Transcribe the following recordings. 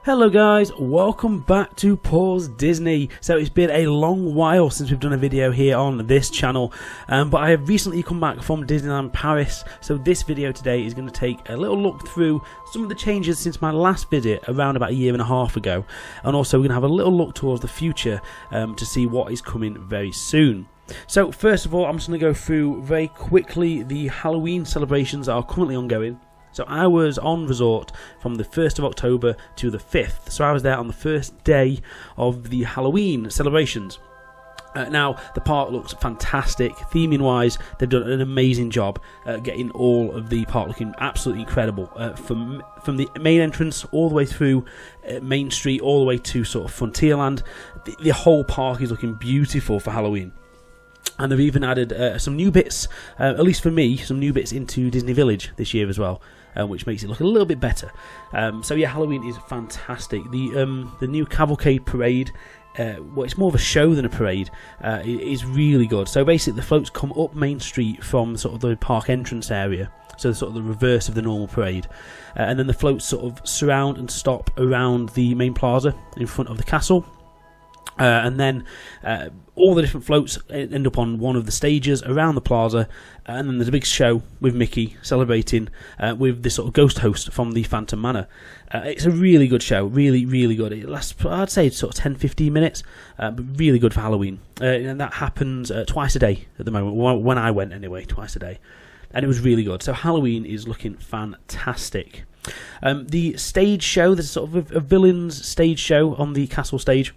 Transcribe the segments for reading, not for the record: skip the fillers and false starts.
Hello guys, welcome back to Pause Disney. So it's been a long while since we've done a video here on this channel, but I have recently come back from Disneyland Paris. So this video today is going to take a little look through some of the changes since my last visit around about a year and a half ago, and also we're going to have a little look towards the future to see what is coming very soon. So first of all, I'm just going to go through very quickly the Halloween celebrations that are currently ongoing. So I was on resort from the 1st of October to the 5th. So I was there on the first day of the Halloween celebrations. Now, the park looks fantastic. Theming wise, they've done an amazing job getting all of the park looking absolutely incredible. From the main entrance all the way through Main Street, all the way to sort of Frontierland. The whole park is looking beautiful for Halloween. And they've even added some new bits, at least for me, some new bits into Disney Village this year as well, which makes it look a little bit better. So yeah, Halloween is fantastic. The new Cavalcade Parade, well, it's more of a show than a parade, is really good. So basically the floats come up Main Street from sort of the park entrance area, so sort of the reverse of the normal parade, and then the floats sort of surround and stop around the main plaza in front of the castle. And then all the different floats end up on one of the stages around the plaza, and then there's a big show with Mickey celebrating with this sort of ghost host from the Phantom Manor. It's a really good show, really good. It lasts, I'd say, sort of 10-15 minutes, but really good for Halloween. And that happens twice a day at the moment, when I went anyway, twice a day. And it was really good. So Halloween is looking fantastic. The stage show, there's sort of a villains stage show on the castle stage.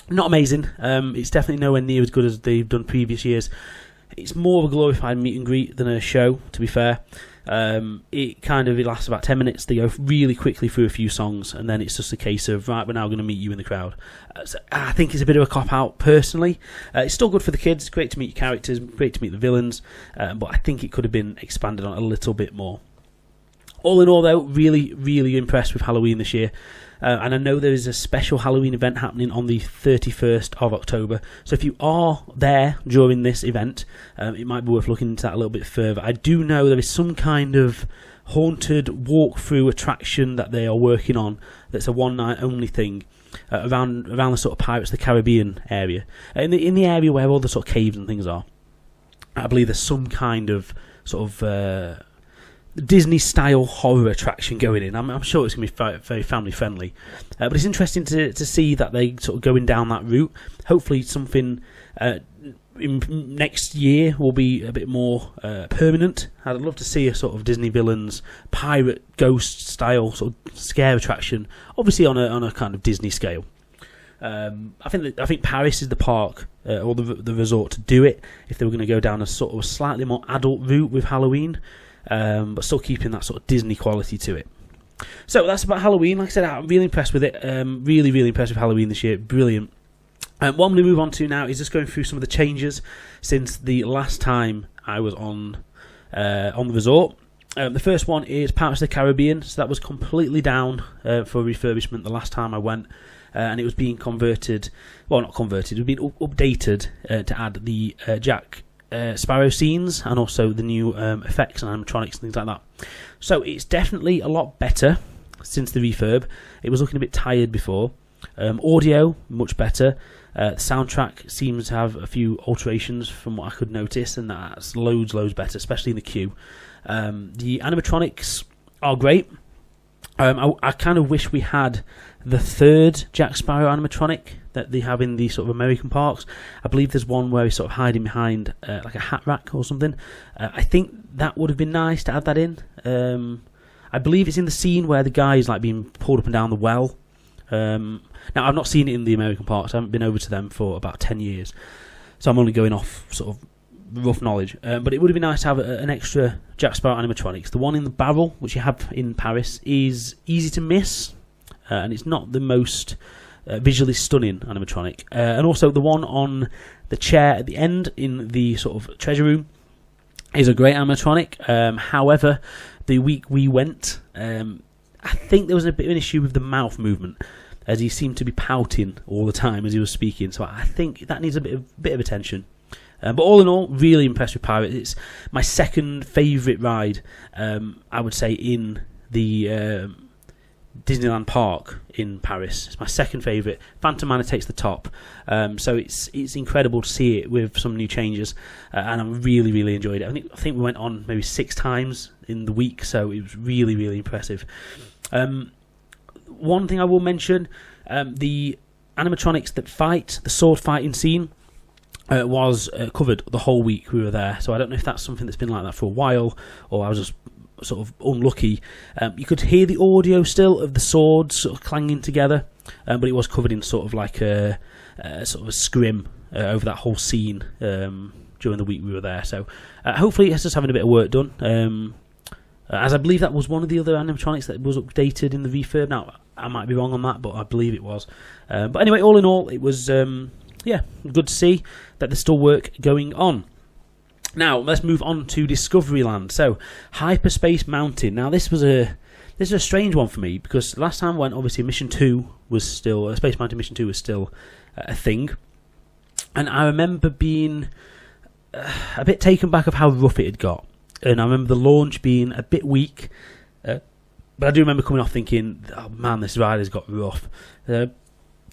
Not amazing. It's definitely nowhere near as good as they've done previous years. It's more of a glorified meet and greet than a show, to be fair. It lasts about 10 minutes. They go really quickly through a few songs, and then it's just a case of, right, we're now going to meet you in the crowd. So I think it's a bit of a cop-out, personally. It's still good for the kids. Great to meet your characters, great to meet the villains, but I think it could have been expanded on a little bit more. All in all, though, really impressed with Halloween this year. And I know there is a special Halloween event happening on the 31st of October. So if you are there during this event, it might be worth looking into that a little bit further. I do know there is some kind of haunted walkthrough attraction that they are working on. That's a one-night only thing around the sort of Pirates of the Caribbean area. In the area where all the sort of caves and things are. I believe there's some kind of sort of Disney-style horror attraction going in. I'm sure it's going to be very family-friendly. But it's interesting to see that they sort of going down that route. Hopefully something next year will be a bit more permanent. I'd love to see a sort of Disney villains, pirate, ghost-style sort of scare attraction, obviously on a kind of Disney scale. I think Paris is the park or the resort to do it if they were going to go down a sort of slightly more adult route with Halloween. But still keeping that sort of Disney quality to it. So that's about Halloween. Like I said, I'm really impressed with it. Really impressed with Halloween this year. Brilliant. What I'm going to move on to now is just going through some of the changes since the last time I was on the resort. The first one is Pirates of the Caribbean. So that was completely down for refurbishment the last time I went. And it was being converted. Well, not converted. It was being updated to add the Jack Sparrow scenes and also the new effects and animatronics and things like that. So it's definitely a lot better since the refurb. It was looking a bit tired before. Audio, much better. The soundtrack seems to have a few alterations from what I could notice, and that's loads better, especially in the queue. The animatronics are great. I kind of wish we had the third Jack Sparrow animatronic that they have in the sort of American parks. I believe there's one where he's sort of hiding behind like a hat rack or something. I think that would have been nice to add that in. I believe it's in the scene where the guy is like being pulled up and down the well. Now I've not seen it in the American parks. I haven't been over to them for about 10 years, so I'm only going off sort of rough knowledge. But it would have been nice to have an extra Jack Sparrow animatronics. The one in the barrel, which you have in Paris, is easy to miss, and it's not the most visually stunning animatronic. And also the one on the chair at the end in the sort of treasure room is a great animatronic. However, the week we went, I think there was a bit of an issue with the mouth movement, as he seemed to be pouting all the time as he was speaking. So I think that needs a bit of attention. But all in all, really impressed with Pirates. It's my second favourite ride, I would say, in the Disneyland Park in Paris. It's my second favourite. Phantom Manor takes the top. So it's incredible to see it with some new changes, and I really enjoyed it. I think we went on maybe 6 times in the week, so it was really impressive. One thing I will mention, the animatronics that fight, the sword fighting scene, was covered the whole week we were there. So I don't know if that's something that's been like that for a while, or I was just sort of unlucky. You could hear the audio still of the swords sort of clanging together, but it was covered in sort of like a sort of a scrim over that whole scene during the week we were there. So hopefully it's just having a bit of work done. As I believe that was one of the other animatronics that was updated in the refurb. Now I might be wrong on that, but I believe it was. But anyway, all in all, it was good to see that there's still work going on. Now let's move on to Discoveryland. So Hyperspace Mountain. Now this is a strange one for me, because last time I went, obviously Mission 2 was still Space Mountain Mission 2 was still a thing, and I remember being a bit taken back of how rough it had got, and I remember the launch being a bit weak. But I do remember coming off thinking, oh man, this ride has got rough.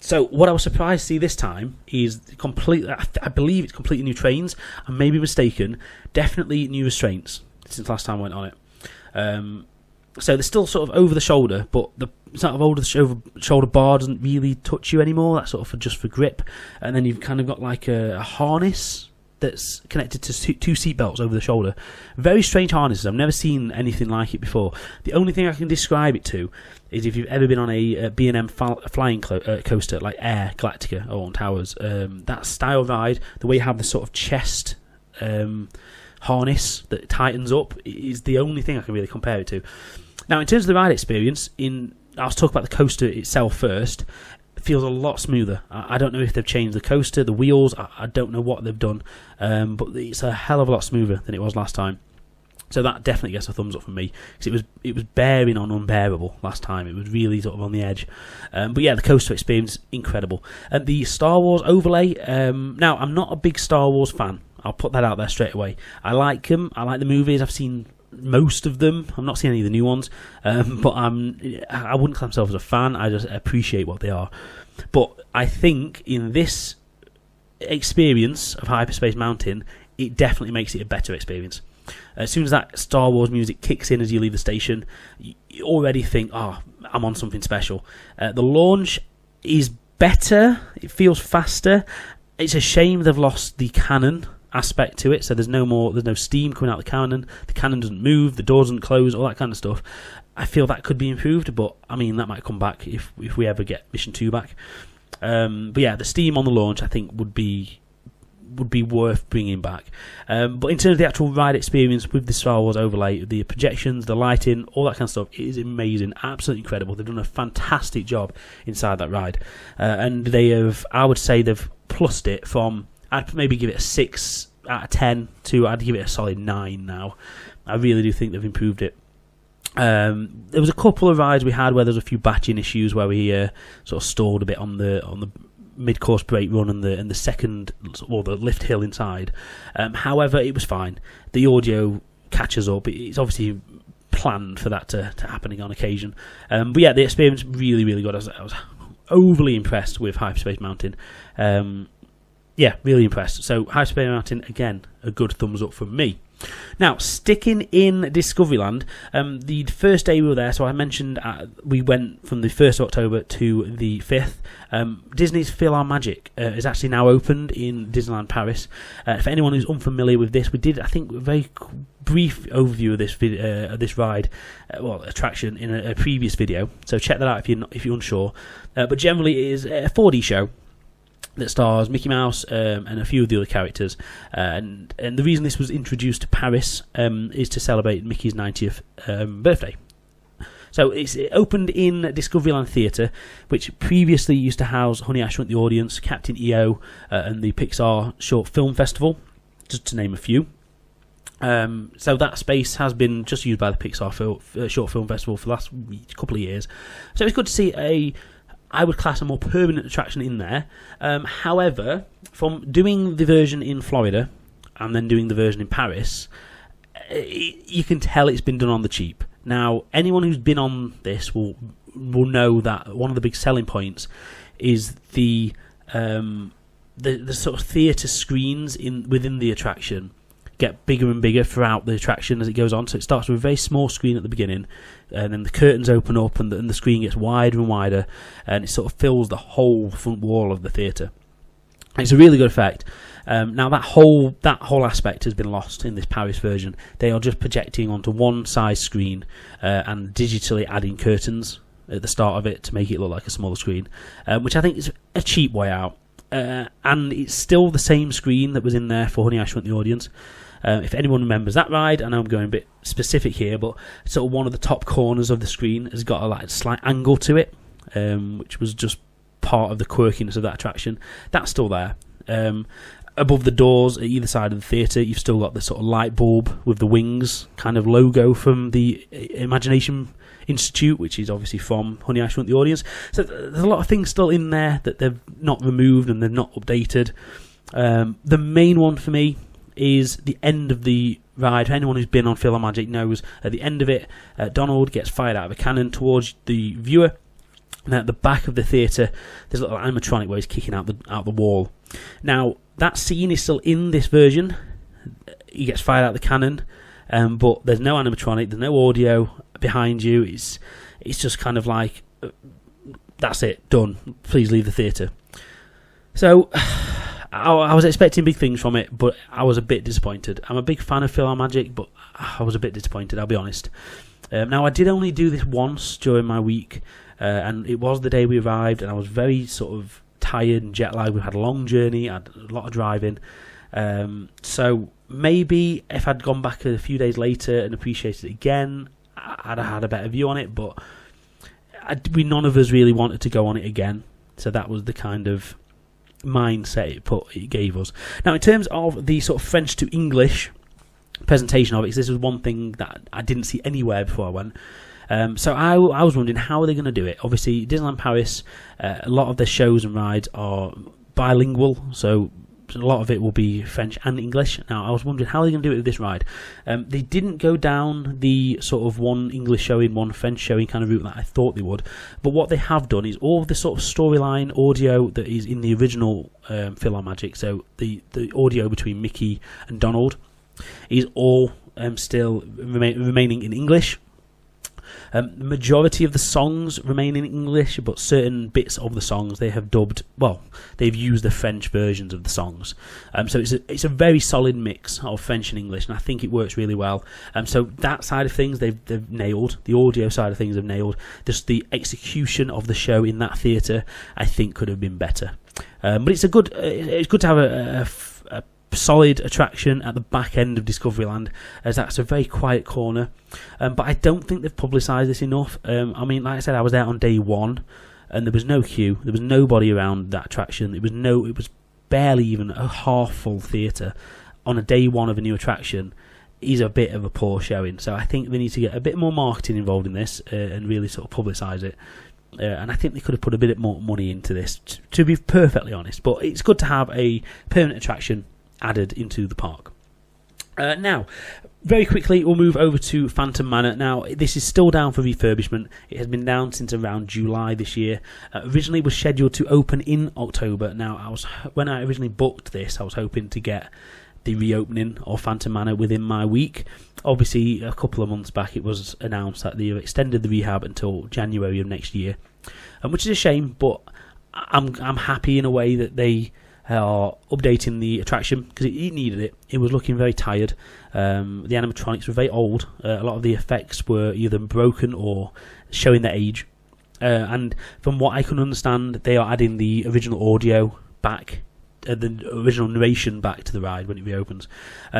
So what I was surprised to see this time is completely, I believe it's completely new trains. I may be mistaken. Definitely new restraints since last time I went on it. So they're still sort of over the shoulder, but the sort of over the shoulder bar doesn't really touch you anymore. That's sort of just for grip. And then you've kind of got like a harness that's connected to 2 seat belts over the shoulder. Very strange harnesses. I've never seen anything like it before. The only thing I can describe it to is if you've ever been on a B&M flying coaster like Air Galactica or on Towers. That style ride, the way you have the sort of chest harness that tightens up, is the only thing I can really compare it to. Now, in terms of the ride experience, I'll talk about the coaster itself first. It feels a lot smoother. I don't know if they've changed the coaster, the wheels. I don't know what they've done, but it's a hell of a lot smoother than it was last time. So that definitely gets a thumbs up from me, because it was bearing on unbearable last time. It was really sort of on the edge. But yeah, the coaster experience, incredible. And the Star Wars overlay. Now, I'm not a big Star Wars fan. I'll put that out there straight away. I like them. I like the movies. I've seen most of them. I've not seen any of the new ones, but I wouldn't call myself as a fan. I just appreciate what they are. But I think in this experience of Hyperspace Mountain, it definitely makes it a better experience. As soon as that Star Wars music kicks in as you leave the station, you already think, oh, I'm on something special. The launch is better. It feels faster. It's a shame they've lost the cannon aspect to it, so there's no steam coming out the cannon doesn't move, the door doesn't close, all that kind of stuff. I feel that could be improved, but I mean that might come back if we ever get Mission 2 back. But yeah, the steam on the launch I think would be worth bringing back. But in terms of the actual ride experience with the Star Wars overlay, the projections, the lighting, all that kind of stuff, it is amazing, absolutely incredible. They've done a fantastic job inside that ride, and I would say they've plussed it from, I'd maybe give it a 6 out of 10 to I'd give it a solid 9 now. I really do think they've improved it. There was a couple of rides we had where there was a few batching issues where we sort of stalled a bit on the mid-course brake run and the second, or the lift hill inside. However, it was fine. The audio catches up. It's obviously planned for that to happening on occasion. But yeah, the experience really good. I was overly impressed with Hyperspace Mountain. Yeah, really impressed. So Hyperspace Mountain, again, a good thumbs up from me. Now, sticking in Discoveryland, the first day we were there, so I mentioned we went from the 1st of October to the 5th. Disney's Feel Our Magic is actually now opened in Disneyland Paris. For anyone who's unfamiliar with this, we did, I think, a very brief overview of this ride, attraction in a previous video. So check that out if you're unsure. But generally, it is a 4D show that stars Mickey Mouse and a few of the other characters, and the reason this was introduced to Paris is to celebrate Mickey's 90th birthday. So it opened in Discoveryland Theatre, which previously used to house Honey, I Shrunk the Audience, Captain EO, and the Pixar Short Film Festival, just to name a few. So that space has been just used by the Pixar Short Film Festival for the last couple of years. So it's good to see I would class a more permanent attraction in there. However, from doing the version in Florida and then doing the version in Paris, you can tell it's been done on the cheap. Now, anyone who's been on this will will know that one of the big selling points is the sort of theatre screens within the attraction get bigger and bigger throughout the attraction as it goes on. So it starts with a very small screen at the beginning, and then the curtains open up, and the screen gets wider and wider, and it sort of fills the whole front wall of the theatre. It's a really good effect. Now that whole aspect has been lost in this Paris version. They are just projecting onto one size screen and digitally adding curtains at the start of it to make it look like a smaller screen, which I think is a cheap way out. And it's still the same screen that was in there for Honey, I Shrunk the Audience. If anyone remembers that ride, I know I'm going a bit specific here, but sort of one of the top corners of the screen has got a slight angle to it, which was just part of the quirkiness of that attraction. That's still there. Above the doors at either side of the theatre, you've still got the sort of light bulb with the wings kind of logo from the Imagination Institute, which is obviously from Honey, I Shrunk the Audience. So there's a lot of things still in there that they've not removed and they've not updated. The main one for me is the end of the ride. Anyone who's been on PhilharMagic knows at the end of it, Donald gets fired out of a cannon towards the viewer. And at the back of the theatre, there's a little animatronic where he's kicking out the wall. Now, that scene is still in this version. He gets fired out the cannon, but there's no animatronic, there's no audio behind you. It's just kind of like, that's it, done. Please leave the theatre. So, I was expecting big things from it, but I was a bit disappointed. I'm a big fan of PhilharMagic, but I was a bit disappointed, I'll be honest. Now, I did only do this once during my week, and it was the day we arrived, and I was very sort of tired and jet lagged. We had a long journey, had a lot of driving, so maybe if I'd gone back a few days later and appreciated it again, I'd have had a better view on it, but none of us really wanted to go on it again, so that was the kind of mindset it gave us. Now, in terms of the sort of French to English presentation of it, this was one thing that I didn't see anywhere before I went. So I was wondering, how are they going to do it? Obviously, Disneyland Paris, a lot of their shows and rides are bilingual, so a lot of it will be French and English. Now, I was wondering how they're going to do it with this ride. They didn't go down the sort of one English showing, one French showing kind of route that I thought they would. But what they have done is all of the sort of storyline audio that is in the original PhilharMagic, so the audio between Mickey and Donald, is all still remaining in English. The majority of the songs remain in English, but certain bits of the songs they have dubbed. Well, they've used the French versions of the songs, so it's a very solid mix of French and English, and I think it works really well. So that side of things they've nailed. The audio side of things they've nailed. Just the execution of the show in that theatre, I think, could have been better. But it's good to have a solid attraction at the back end of Discoveryland, as that's a very quiet corner, but I don't think they've publicised this enough. I mean, like I said, I was there on day one and there was no queue, there was nobody around that attraction, it was barely even a half full theatre on a day one of a new attraction. Is a bit of a poor showing, so I think they need to get a bit more marketing involved in this and really sort of publicise it. And I think they could have put a bit more money into this, to be perfectly honest, but it's good to have a permanent attraction added into the park. Now, very quickly, we'll move over to Phantom Manor. Now, this is still down for refurbishment. It has been down since around July this year. Originally was scheduled to open in October. Now, when I originally booked this, I was hoping to get the reopening of Phantom Manor within my week. Obviously, a couple of months back, it was announced that they extended the rehab until January of next year, which is a shame. But I'm happy in a way that they are updating the attraction, because it needed it. It was looking very tired. The animatronics were very old. A lot of the effects were either broken or showing their age. And from what I can understand, they are adding the original audio back, the original narration back to the ride when it reopens.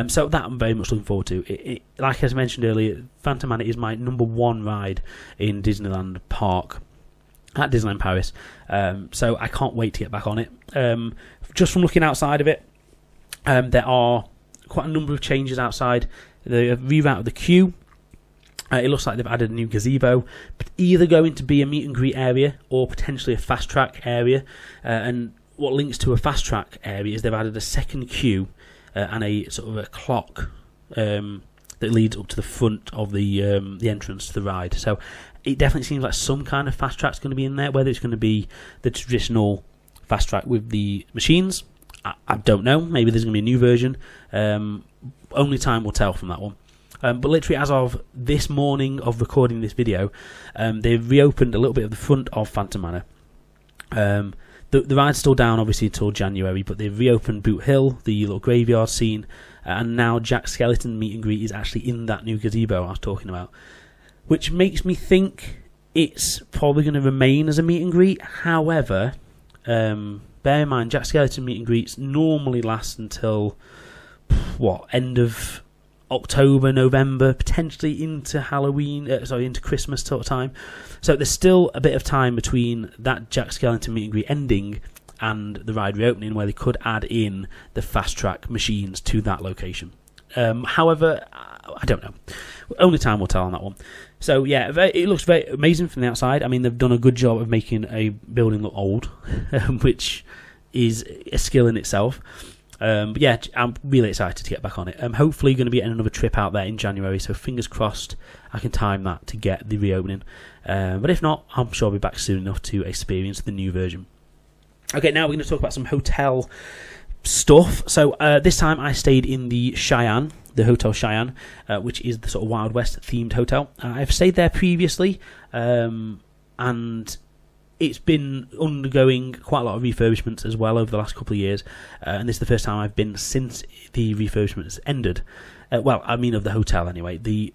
So that I'm very much looking forward to. Like I mentioned earlier, Phantom Manor is my number one ride in Disneyland Park at Disneyland Paris, so I can't wait to get back on it. Just from looking outside of it, there are quite a number of changes outside. They have rerouted the queue. It looks like they've added a new gazebo, but either going to be a meet and greet area or potentially a fast track area. And what links to a fast track area is they've added a second queue and a sort of a clock that leads up to the front of the entrance to the ride. So it definitely seems like some kind of fast track's going to be in there. Whether it's going to be the traditional fast track with the machines, I don't know. Maybe there's going to be a new version. Only time will tell from that one. But literally as of this morning of recording this video, they've reopened a little bit of the front of Phantom Manor. The ride's still down obviously until January, but they've reopened Boot Hill, the little graveyard scene, and now Jack Skellington meet and greet is actually in that new gazebo I was talking about, which makes me think it's probably going to remain as a meet and greet. However, bear in mind, Jack Skellington meet and greets normally last until end of October, November, potentially into Halloween, into Christmas sort of time. So there's still a bit of time between that Jack Skellington meet and greet ending and the ride reopening, where they could add in the fast track machines to that location. However, I don't know. Only time will tell on that one. So yeah, it looks very amazing from the outside. I mean, they've done a good job of making a building look old, which is a skill in itself. But yeah, I'm really excited to get back on it. I'm hopefully going to be getting another trip out there in January, so fingers crossed I can time that to get the reopening. But if not, I'm sure I'll be back soon enough to experience the new version. Okay, now we're going to talk about some hotel stuff. So this time I stayed in the Cheyenne, the Hotel Cheyenne, which is the sort of Wild West themed hotel. I've stayed there previously, and it's been undergoing quite a lot of refurbishments as well over the last couple of years, and this is the first time I've been since the refurbishments ended. Well, I mean of the hotel anyway. The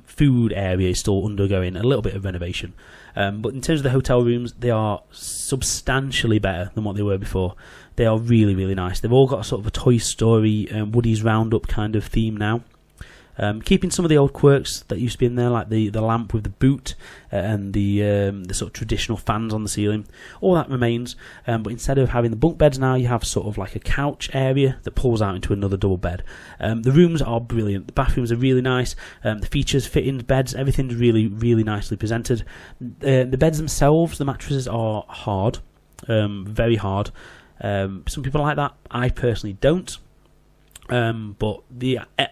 food area is still undergoing a little bit of renovation, but in terms of the hotel rooms, they are substantially better than what they were before. They are really, really nice. They've all got sort of a Toy Story, Woody's Roundup kind of theme now. Keeping some of the old quirks that used to be in there, like the lamp with the boot and the sort of traditional fans on the ceiling. All that remains, but instead of having the bunk beds now, you have sort of like a couch area that pulls out into another double bed. The rooms are brilliant. The bathrooms are really nice. The features, fittings, beds, everything's really, really nicely presented. The beds themselves, the mattresses are hard, very hard. Some people like that. I personally don't. But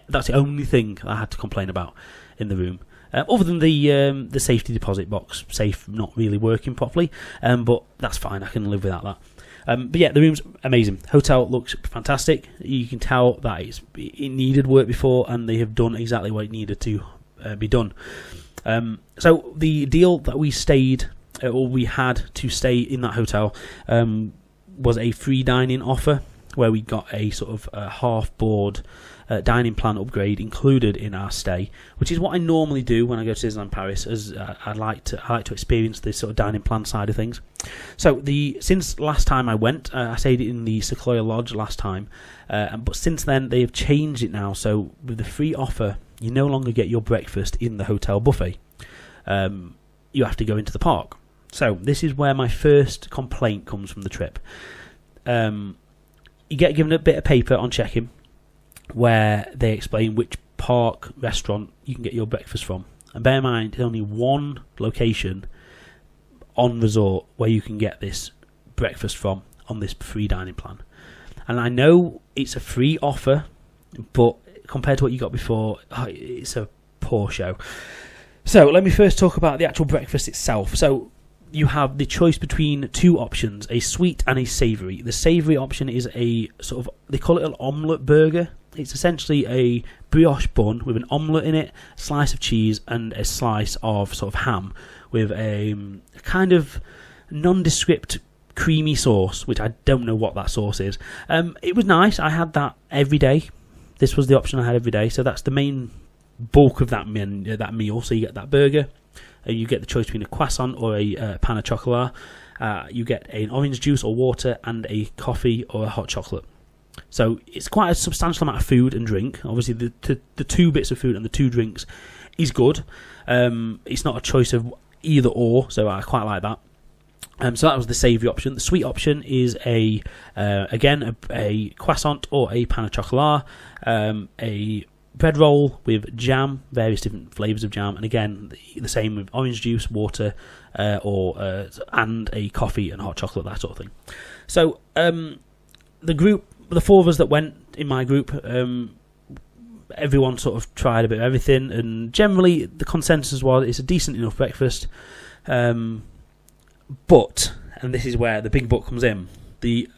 that's the only thing I had to complain about in the room, other than the safety deposit box safe not really working properly, but that's fine, I can live without that. But yeah, the room's amazing. Hotel looks fantastic. You can tell that it needed work before, and they have done exactly what it needed to be done. So the deal that we stayed, or we had to stay in that hotel, was a free dining offer, where we got a sort of half-board dining plan upgrade included in our stay, which is what I normally do when I go to Disneyland Paris, as I like to experience this sort of dining plan side of things. So since last time I went, I stayed in the Sequoia Lodge last time, but since then they have changed it now. So with the free offer, you no longer get your breakfast in the hotel buffet. You have to go into the park. So this is where my first complaint comes from the trip. You get given a bit of paper on check-in where they explain which park restaurant you can get your breakfast from. And bear in mind, there's only one location on resort where you can get this breakfast from on this free dining plan. And I know it's a free offer, but compared to what you got before, it's a poor show. So let me first talk about the actual breakfast itself. So you have the choice between two options, a sweet and a savoury. The savoury option is a sort of, they call it an omelette burger. It's essentially a brioche bun with an omelette in it, a slice of cheese, and a slice of sort of ham with a kind of nondescript creamy sauce, which I don't know what that sauce is. It was nice. I had that every day. This was the option I had every day, so that's the main bulk of that meal. So you get that burger. You get the choice between a croissant or a pain au chocolat. You get an orange juice or water and a coffee or a hot chocolate. So it's quite a substantial amount of food and drink. Obviously, the two bits of food and the two drinks is good. It's not a choice of either or, so I quite like that. So that was the savoury option. The sweet option is a croissant or a pain au chocolat, a bread roll with jam, various different flavours of jam, and again the same with orange juice, water, and a coffee and hot chocolate, that sort of thing. So the four of us that went in my group, everyone sort of tried a bit of everything, and generally the consensus was it's a decent enough breakfast. But, and this is where the big but comes in, the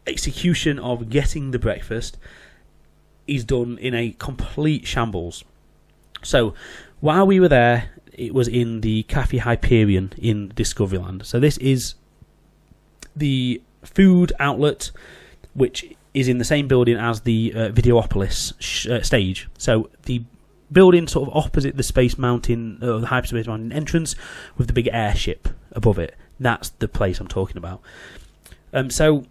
execution of getting the breakfast is done in a complete shambles. So, while we were there, it was in the Cafe Hyperion in Discoveryland. So this is the food outlet, which is in the same building as the Videopolis stage. So the building sort of opposite the Space Mountain, the Hyperspace Mountain entrance, with the big airship above it. That's the place I'm talking about. So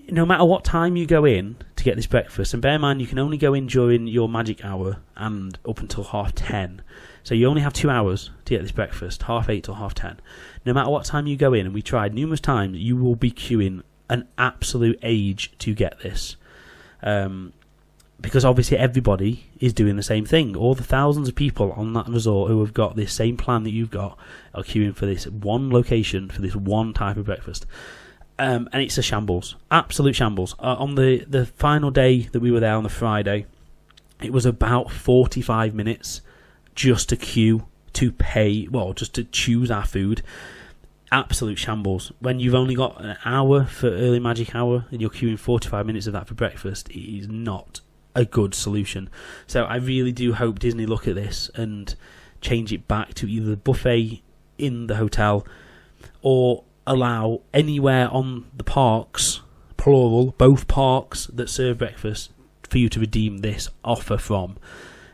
no matter what time you go in to get this breakfast, and bear in mind you can only go in during your magic hour and up until 10:30. So you only have 2 hours to get this breakfast, 8:30 till 10:30. No matter what time you go in, and we tried numerous times, you will be queuing an absolute age to get this. Because obviously everybody is doing the same thing. All the thousands of people on that resort who have got this same plan that you've got are queuing for this one location, for this one type of breakfast. And it's a shambles, absolute shambles. On the final day that we were there on the Friday, it was about 45 minutes just to queue to pay, well, just to choose our food. Absolute shambles. When you've only got an hour for early magic hour and you're queuing 45 minutes of that for breakfast, it is not a good solution. So I really do hope Disney look at this and change it back to either the buffet in the hotel or allow anywhere on the parks, plural, both parks that serve breakfast, for you to redeem this offer from.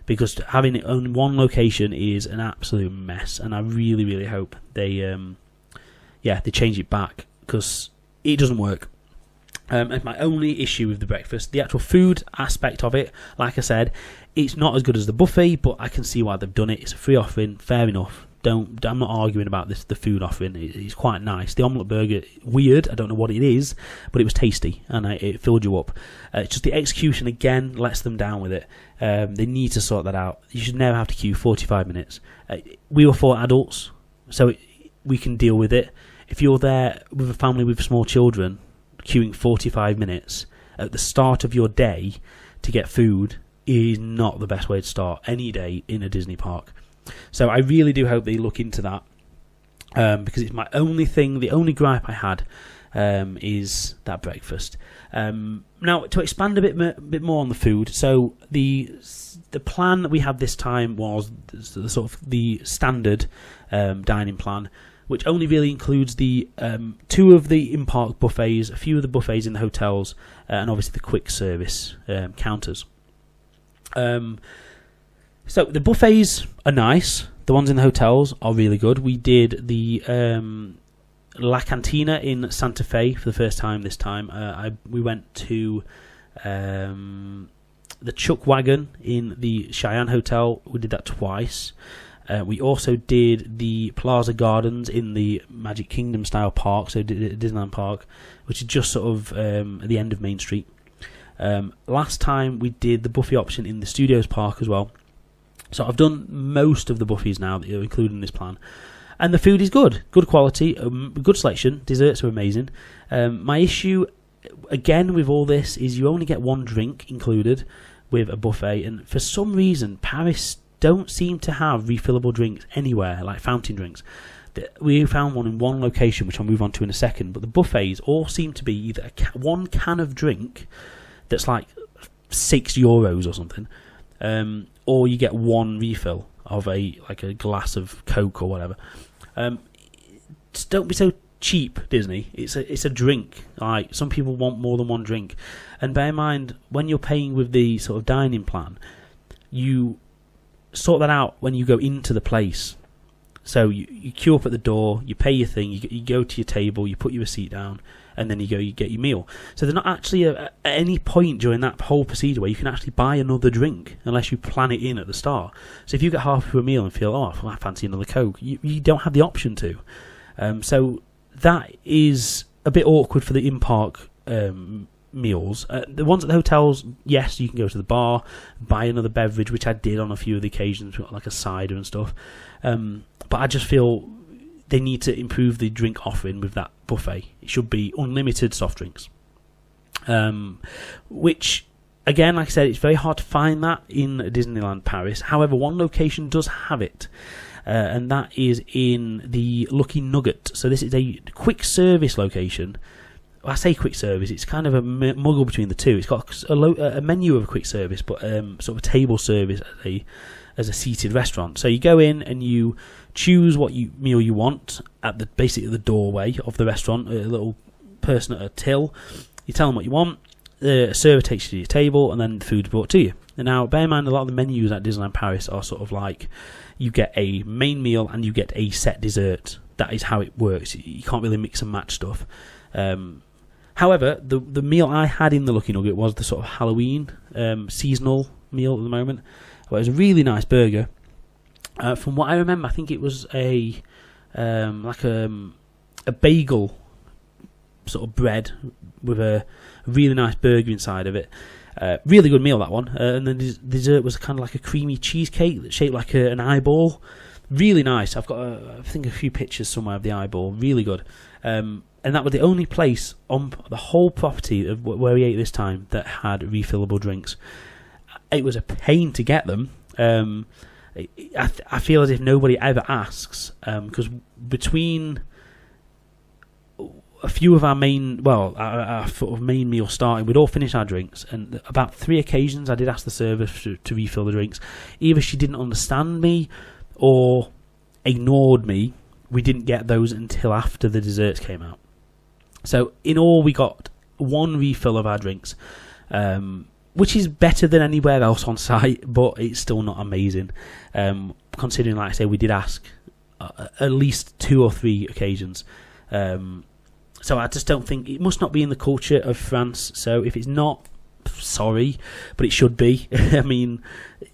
Because having it on one location is an absolute mess, and I really, really hope they change it back, because it doesn't work. And my only issue with the breakfast, the actual food aspect of it, like I said, it's not as good as the buffet, but I can see why they've done it. It's a free offering, fair enough. I'm not arguing about this. The food offering is quite nice. The omelette burger, weird. I don't know what it is, but it was tasty and it filled you up. It's just the execution again lets them down with it. They need to sort that out. You should never have to queue 45 minutes. We were 4 adults, so we can deal with it. If you're there with a family with small children, queuing 45 minutes at the start of your day to get food is not the best way to start any day in a Disney park. So I really do hope they look into that, because it's my only thing. The only gripe I had is that breakfast. Now, to expand a bit more on the food, so the plan that we had this time was the sort of the standard dining plan, which only really includes the 2 of the in-park buffets, a few of the buffets in the hotels, and obviously the quick service counters. So the buffets are nice. The ones in the hotels are really good. We did the La Cantina in Santa Fe for the first time this time. We went to the Chuck Wagon in the Cheyenne Hotel. We did that twice. We also did the Plaza Gardens in the Magic Kingdom style park, so Disneyland Park, which is just sort of at the end of Main Street. Last time we did the buffet option in the Studios Park as well. So I've done most of the buffets now that are included in this plan. And the food is good quality, good selection, desserts are amazing. My issue, again, with all this is you only get 1 drink included with a buffet. And for some reason, Paris don't seem to have refillable drinks anywhere, like fountain drinks. We found one in one location, which I'll move on to in a second. But the buffets all seem to be either one can of drink that's like €6 or something, or you get 1 refill of a glass of Coke or whatever. Just don't be so cheap, Disney. It's a drink. Like, some people want more than 1 drink, and bear in mind when you're paying with the sort of dining plan, you sort that out when you go into the place. So you queue up at the door, you pay your thing, you go to your table, you put your receipt down, and then you get your meal. So there's not actually at any point during that whole procedure where you can actually buy another drink unless you plan it in at the start. So if you get half of a meal and feel, I fancy another Coke, you don't have the option to. So that is a bit awkward for the in-park meals. The ones at the hotels, yes, you can go to the bar, buy another beverage, which I did on a few of the occasions, like a cider and stuff. But I just feel they need to improve the drink offering with that buffet. It should be unlimited soft drinks, which again, like I said, it's very hard to find that in Disneyland Paris. However, one location does have it, and that is in the Lucky Nugget. So this is a quick service location. I say quick service, it's kind of a muggle between the two. It's got a menu of a quick service, but sort of a table service as a seated restaurant. So you go in and you choose what meal you want at basically the doorway of the restaurant. A little person at a till. You tell them what you want. The server takes you to your table, and then the food's brought to you. And now, bear in mind, a lot of the menus at Disneyland Paris are sort of like you get a main meal and you get a set dessert. That is how it works. You can't really mix and match stuff. However, the meal I had in the Lucky Nugget was the sort of Halloween seasonal meal at the moment. Well, it was a really nice burger. From what I remember, I think it was a bagel sort of bread with a really nice burger inside of it. Really good meal, that one. And then the dessert was kind of like a creamy cheesecake that shaped like an eyeball. Really nice. I've got I think a few pictures somewhere of the eyeball. Really good. And that was the only place on the whole property of where we ate this time that had refillable drinks. It was a pain to get them. I feel as if nobody ever asks, because between a few of our our sort of main meal starting, we'd all finish our drinks, and about 3 occasions I did ask the server to refill the drinks. Either she didn't understand me or ignored me. We didn't get those until after the desserts came out. So in all, we got 1 refill of our drinks, which is better than anywhere else on site, but it's still not amazing. Considering, like I say, we did ask at least 2 or 3 occasions. So I just don't think, it must not be in the culture of France. So if it's not, sorry, but it should be. I mean,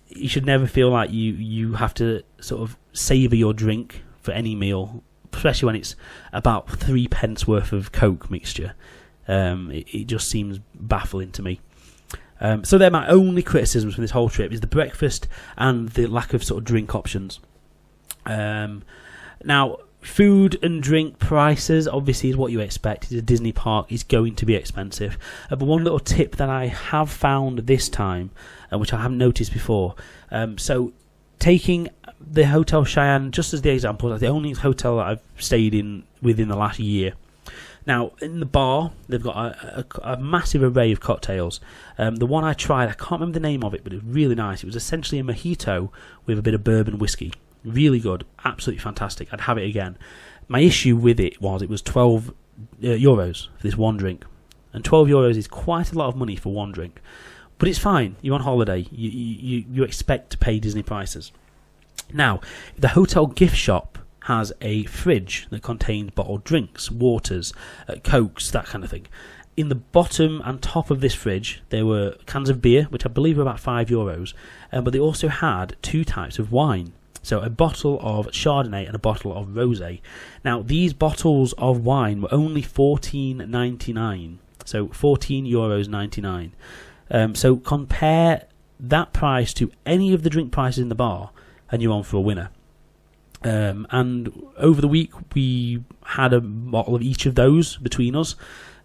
you should never feel like you have to sort of savour your drink for any meal, especially when it's about 3p worth of Coke mixture. It just seems baffling to me. So they're my only criticisms from this whole trip, is the breakfast and the lack of sort of drink options. Now, food and drink prices obviously is what you expect. It's a Disney park, it's going to be expensive. But one little tip that I have found this time, which I haven't noticed before, so taking the Hotel Cheyenne just as the example, that's the only hotel that I've stayed in within the last year. Now, in the bar, they've got a massive array of cocktails. The one I tried, I can't remember the name of it, but it was really nice. It was essentially a mojito with a bit of bourbon whiskey. Really good, absolutely fantastic. I'd have it again. My issue with it was 12 euros for this one drink. And 12 euros is quite a lot of money for one drink. But it's fine. You're on holiday. You expect to pay Disney prices. Now, the hotel gift shop has a fridge that contains bottled drinks, waters, cokes, that kind of thing. In the bottom and top of this fridge, there were cans of beer, which I believe were about 5 euros, but they also had 2 types of wine. So a bottle of Chardonnay and a bottle of Rosé. Now, these bottles of wine were only €14.99. So €14.99. So compare that price to any of the drink prices in the bar, and you're on for a winner. And over the week, we had a bottle of each of those between us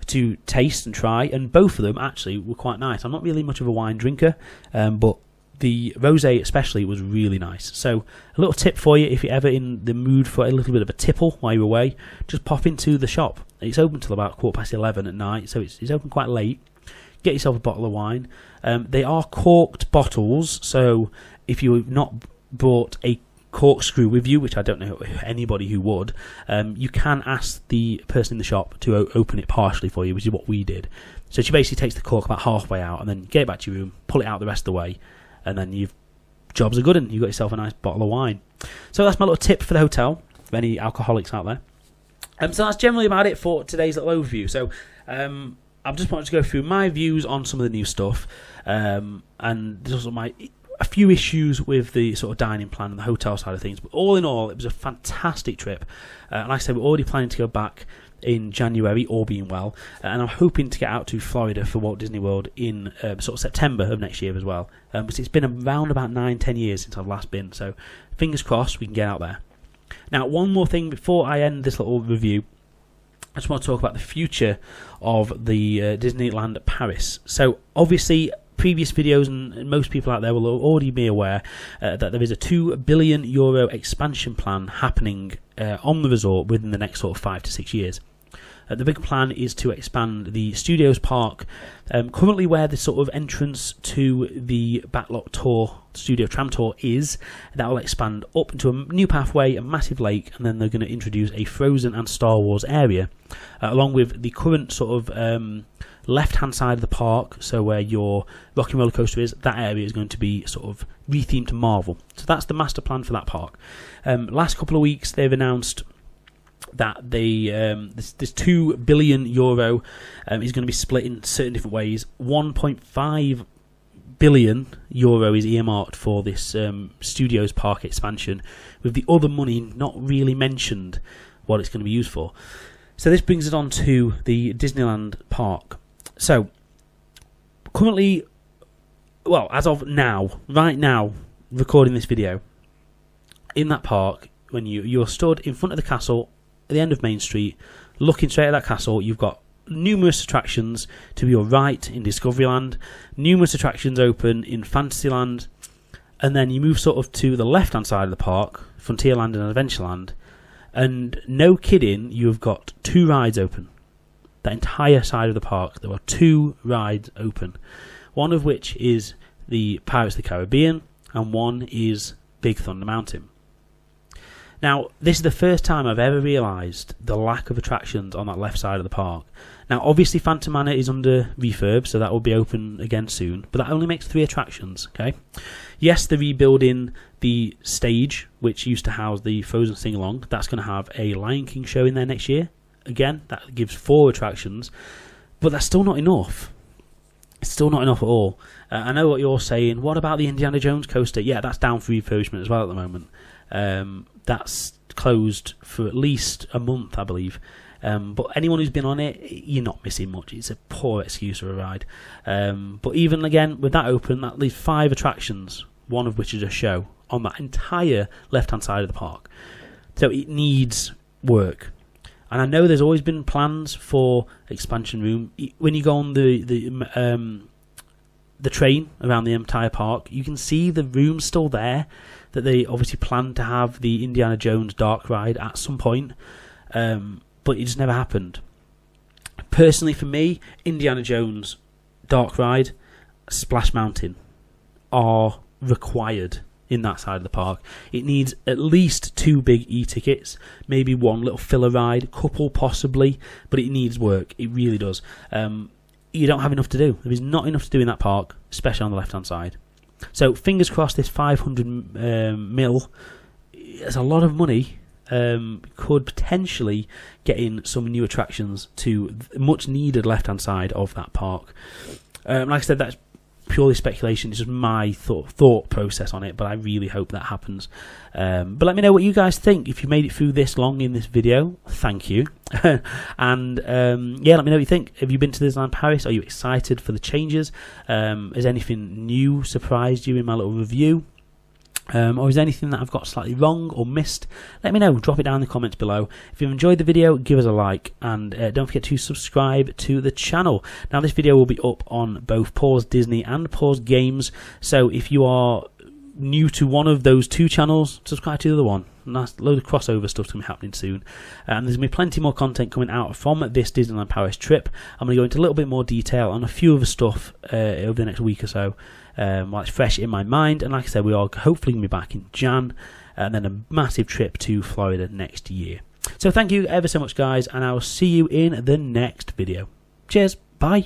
to taste and try, and both of them actually were quite nice. I'm not really much of a wine drinker, but the rosé especially was really nice. So a little tip for you, if you're ever in the mood for a little bit of a tipple while you're away, just pop into the shop. It's open till about 11:15 at night, so it's open quite late. Get yourself a bottle of wine. They are corked bottles, so if you've not brought a corkscrew with you, which I don't know anybody who would, you can ask the person in the shop to open it partially for you, which is what we did. So she basically takes the cork about halfway out and then get it back to your room, pull it out the rest of the way, and then jobs are good and you've got yourself a nice bottle of wine. So that's my little tip for the hotel, for any alcoholics out there. So that's generally about it for today's little overview. So I've just wanted to go through my views on some of the new stuff, and there's also a few issues with the sort of dining plan and the hotel side of things. But all in all, it was a fantastic trip. Like I said, we're already planning to go back in January, all being well, and I'm hoping to get out to Florida for Walt Disney World in sort of September of next year as well. But it's been around about 9-10 years since I've last been, so fingers crossed we can get out there. Now, one more thing before I end this little review, I just want to talk about the future of the Disneyland Paris. So obviously, previous videos, and most people out there will already be aware that there is a €2 billion expansion plan happening on the resort within the next sort of 5 to 6 years. The big plan is to expand the Studios Park, currently where the sort of entrance to the Backlot Tour, Studio Tram Tour is. That will expand up into a new pathway, a massive lake, and then they're going to introduce a Frozen and Star Wars area, along with the current sort of left-hand side of the park, so where your Rocky Roller Coaster is, that area is going to be sort of rethemed to Marvel. So that's the master plan for that park. Last couple of weeks, they've announced that this €2 billion is going to be split in certain different ways. €1.5 billion is earmarked for this Studios Park expansion, with the other money not really mentioned what it's going to be used for. So this brings it on to the Disneyland Park. So currently, well, as of now, right now, recording this video, in that park, when you're stood in front of the castle at the end of Main Street, looking straight at that castle, you've got numerous attractions to your right in Discoveryland, numerous attractions open in Fantasyland, and then you move sort of to the left hand side of the park, Frontierland and Adventureland, and no kidding, you've got 2 rides open. That entire side of the park, there are 2 rides open, one of which is the Pirates of the Caribbean and one is Big Thunder Mountain. Now, this is the first time I've ever realised the lack of attractions on that left side of the park. Now, obviously, Phantom Manor is under refurb, so that will be open again soon, but that only makes 3 attractions, okay? Yes, they're rebuilding the stage, which used to house the Frozen Sing-Along. That's going to have a Lion King show in there next year. Again, that gives 4 attractions, but that's still not enough. It's still not enough at all. I know what you're saying. What about the Indiana Jones coaster? Yeah, that's down for refurbishment as well at the moment. That's closed for at least a month, I believe. But anyone who's been on it, you're not missing much. It's a poor excuse for a ride. But even again, with that open, that leaves 5 attractions, one of which is a show, on that entire left-hand side of the park. So it needs work. And I know there's always been plans for expansion room. When you go on the train around the entire park, you can see the room's still there, that they obviously plan to have the Indiana Jones Dark Ride at some point, but it just never happened. Personally, for me, Indiana Jones Dark Ride, Splash Mountain are required in that side of the park. It needs at least 2 big e-tickets, maybe 1 little filler ride, couple possibly, but it needs work. It really does. You don't have enough to do. There is not enough to do in that park, especially on the left-hand side. So fingers crossed, this 500 mil is a lot of money. Could potentially get in some new attractions to the much needed left-hand side of that park. Like I said, that's purely speculation. It's just my thought process on it, but I really hope that happens. But let me know what you guys think. If you made it through this long in this video, thank you. And yeah, let me know what you think. Have you been to Disneyland Paris? Are you excited for the changes? Has anything new surprised you in my little review? Or is there anything that I've got slightly wrong or missed? Let me know. Drop it down in the comments below. If you've enjoyed the video, give us a like, and don't forget to subscribe to the channel. Now, this video will be up on both Pause Disney and Pause Games, so if you are new to one of those 2 channels, subscribe to the other one. Nice load of crossover stuff's going to be happening soon, and there's going to be plenty more content coming out from this Disneyland Paris trip. I'm going to go into a little bit more detail on a few other stuff over the next week or so, while it's fresh in my mind. And like I said, we are hopefully going to be back in Jan, and then a massive trip to Florida next year. So thank you ever so much, guys, and I will see you in the next video. Cheers, bye.